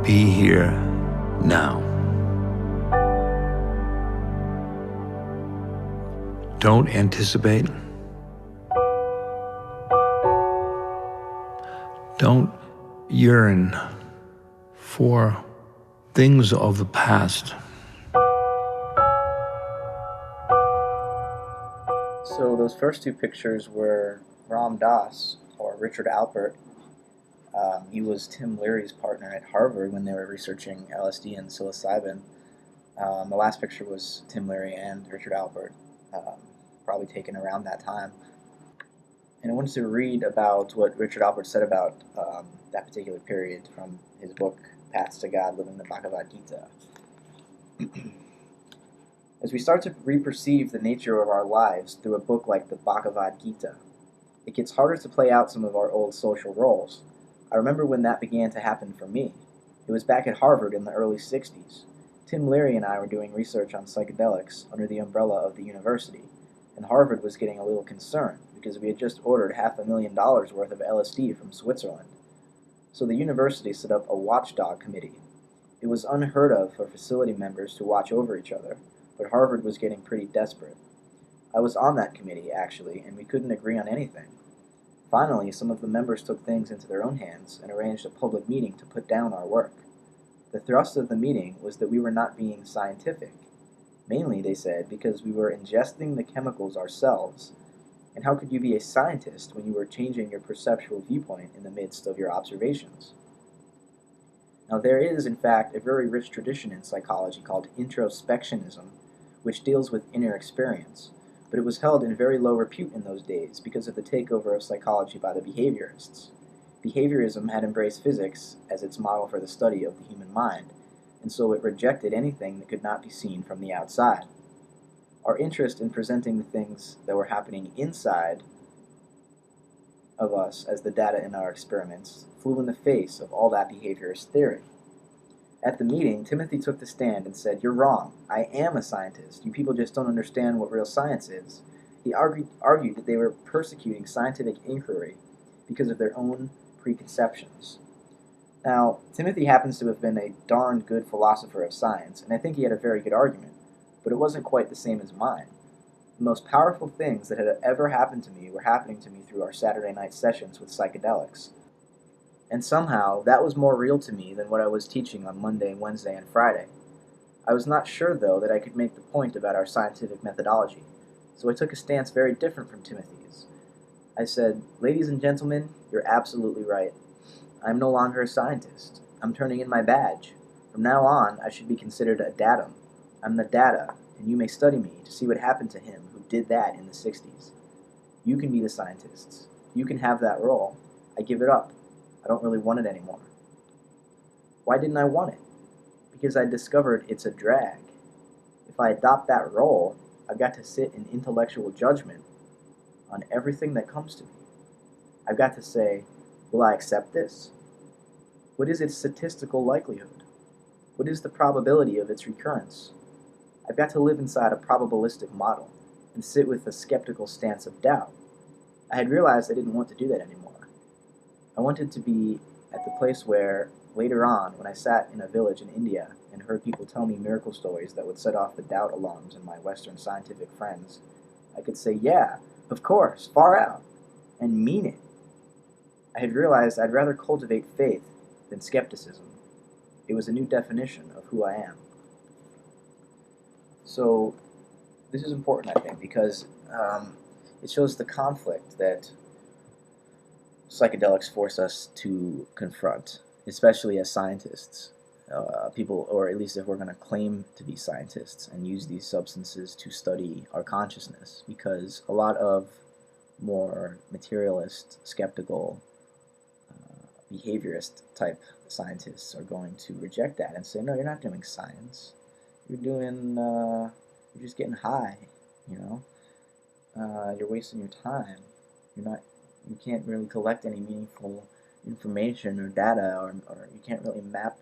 Be here now. Don't anticipate. Don't yearn for things of the past. So those first two pictures were Ram Dass, or Richard Alpert. He was Tim Leary's partner at Harvard when they were researching LSD and psilocybin. The last picture was Tim Leary and Richard Alpert, um, probably taken around that time. And I wanted to read about what Richard Alpert said about that particular period from his book, Paths to God, Living the Bhagavad Gita. As we start to reperceive the nature of our lives through a book like the Bhagavad Gita, it gets harder to play out some of our old social roles. I remember when that began to happen for me. It was back at Harvard in the early 60s. Tim Leary and I were doing research on psychedelics under the umbrella of the university, and Harvard was getting a little concerned because we had just ordered $500,000 worth of LSD from Switzerland. So the university set up a watchdog committee. It was unheard of for facility members to watch over each other, but Harvard was getting pretty desperate. I was on that committee, actually, and we couldn't agree on anything. Finally, some of the members took things into their own hands and arranged a public meeting to put down our work. The thrust of the meeting was that we were not being scientific. Mainly, they said, because we were ingesting the chemicals ourselves. And how could you be a scientist when you were changing your perceptual viewpoint in the midst of your observations? Now, there is, in fact, a very rich tradition in psychology called introspectionism, which deals with inner experience, but it was held in very low repute in those days because of the takeover of psychology by the behaviorists. Behaviorism had embraced physics as its model for the study of the human mind, and so it rejected anything that could not be seen from the outside. Our interest in presenting the things that were happening inside of us as the data in our experiments flew in the face of all that behaviorist theory. At the meeting, Timothy took the stand and said, "You're wrong. I am a scientist. You people just don't understand what real science is." He argued that they were persecuting scientific inquiry because of their own preconceptions. Now, Timothy happens to have been a darned good philosopher of science, and I think he had a very good argument, but it wasn't quite the same as mine. The most powerful things that had ever happened to me were happening to me through our Saturday night sessions with psychedelics. And somehow, that was more real to me than what I was teaching on Monday, Wednesday, and Friday. I was not sure, though, that I could make the point about our scientific methodology, so I took a stance very different from Timothy's. I said, "Ladies and gentlemen, you're absolutely right. I'm no longer a scientist. I'm turning in my badge. From now on, I should be considered a datum. I'm the data, and you may study me to see what happened to him who did that in the 60s. You can be the scientists. You can have that role. I give it up. I don't really want it anymore." Why didn't I want it? Because I discovered it's a drag. If I adopt that role, I've got to sit in intellectual judgment on everything that comes to me. I've got to say, will I accept this? What is its statistical likelihood? What is the probability of its recurrence? I've got to live inside a probabilistic model and sit with a skeptical stance of doubt. I had realized I didn't want to do that anymore. I wanted to be at the place where, later on, when I sat in a village in India and heard people tell me miracle stories that would set off the doubt alarms in my Western scientific friends, I could say, "Yeah, of course, far out," and mean it. I had realized I'd rather cultivate faith than skepticism. It was a new definition of who I am. So, this is important, I think, because it shows the conflict that psychedelics force us to confront, especially as scientists. People, or at least if we're going to claim to be scientists and use these substances to study our consciousness, because a lot of more materialist, skeptical, behaviorist type scientists are going to reject that and say, "No, you're not doing science. You're just getting high, you know? You're wasting your time. You're not you can't really collect any meaningful information or data, or you can't really map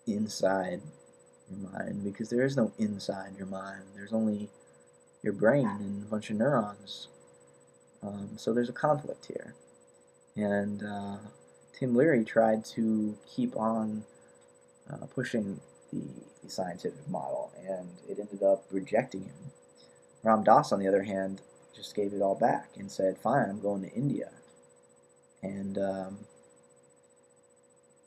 inside your mind, because there is no inside your mind. There's only your brain and a bunch of neurons. So there's a conflict here." And Tim Leary tried to keep on pushing the scientific model, and it ended up rejecting him. Ram Dass, on the other hand, just gave it all back and said, "Fine, I'm going to India." And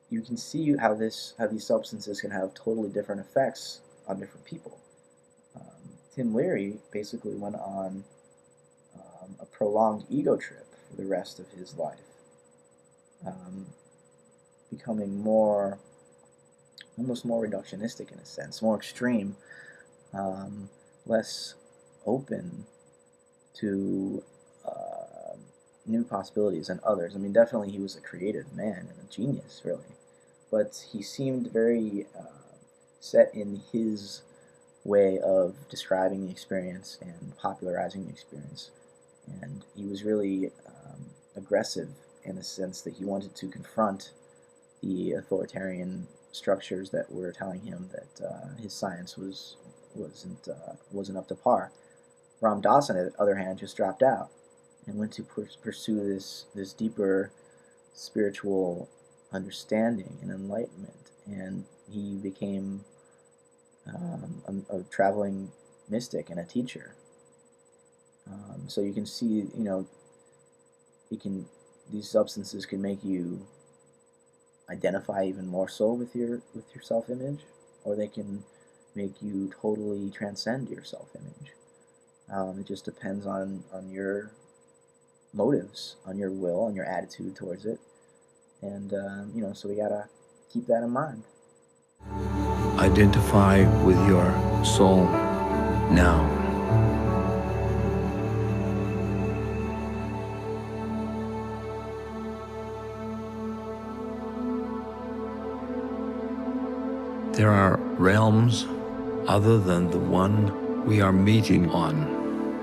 you can see how these substances can have totally different effects on different people. Tim Leary basically went on a prolonged ego trip for the rest of his life, becoming almost more reductionistic in a sense, more extreme, less open to new possibilities and others. I mean, definitely he was a creative man and a genius, really, but he seemed very set in his way of describing the experience and popularizing the experience. And he was really aggressive in the sense that he wanted to confront the authoritarian structures that were telling him that his science wasn't up to par. Ram Dass, on the other hand, just dropped out and went to pursue this deeper spiritual understanding and enlightenment, and he became a traveling mystic and a teacher. So you can see, these substances can make you identify even more so with your self-image, or they can make you totally transcend your self-image. It just depends on your motives, on your will, on your attitude towards it, and so we gotta keep that in mind. Identify with your soul now. There are realms other than the one we are meeting on.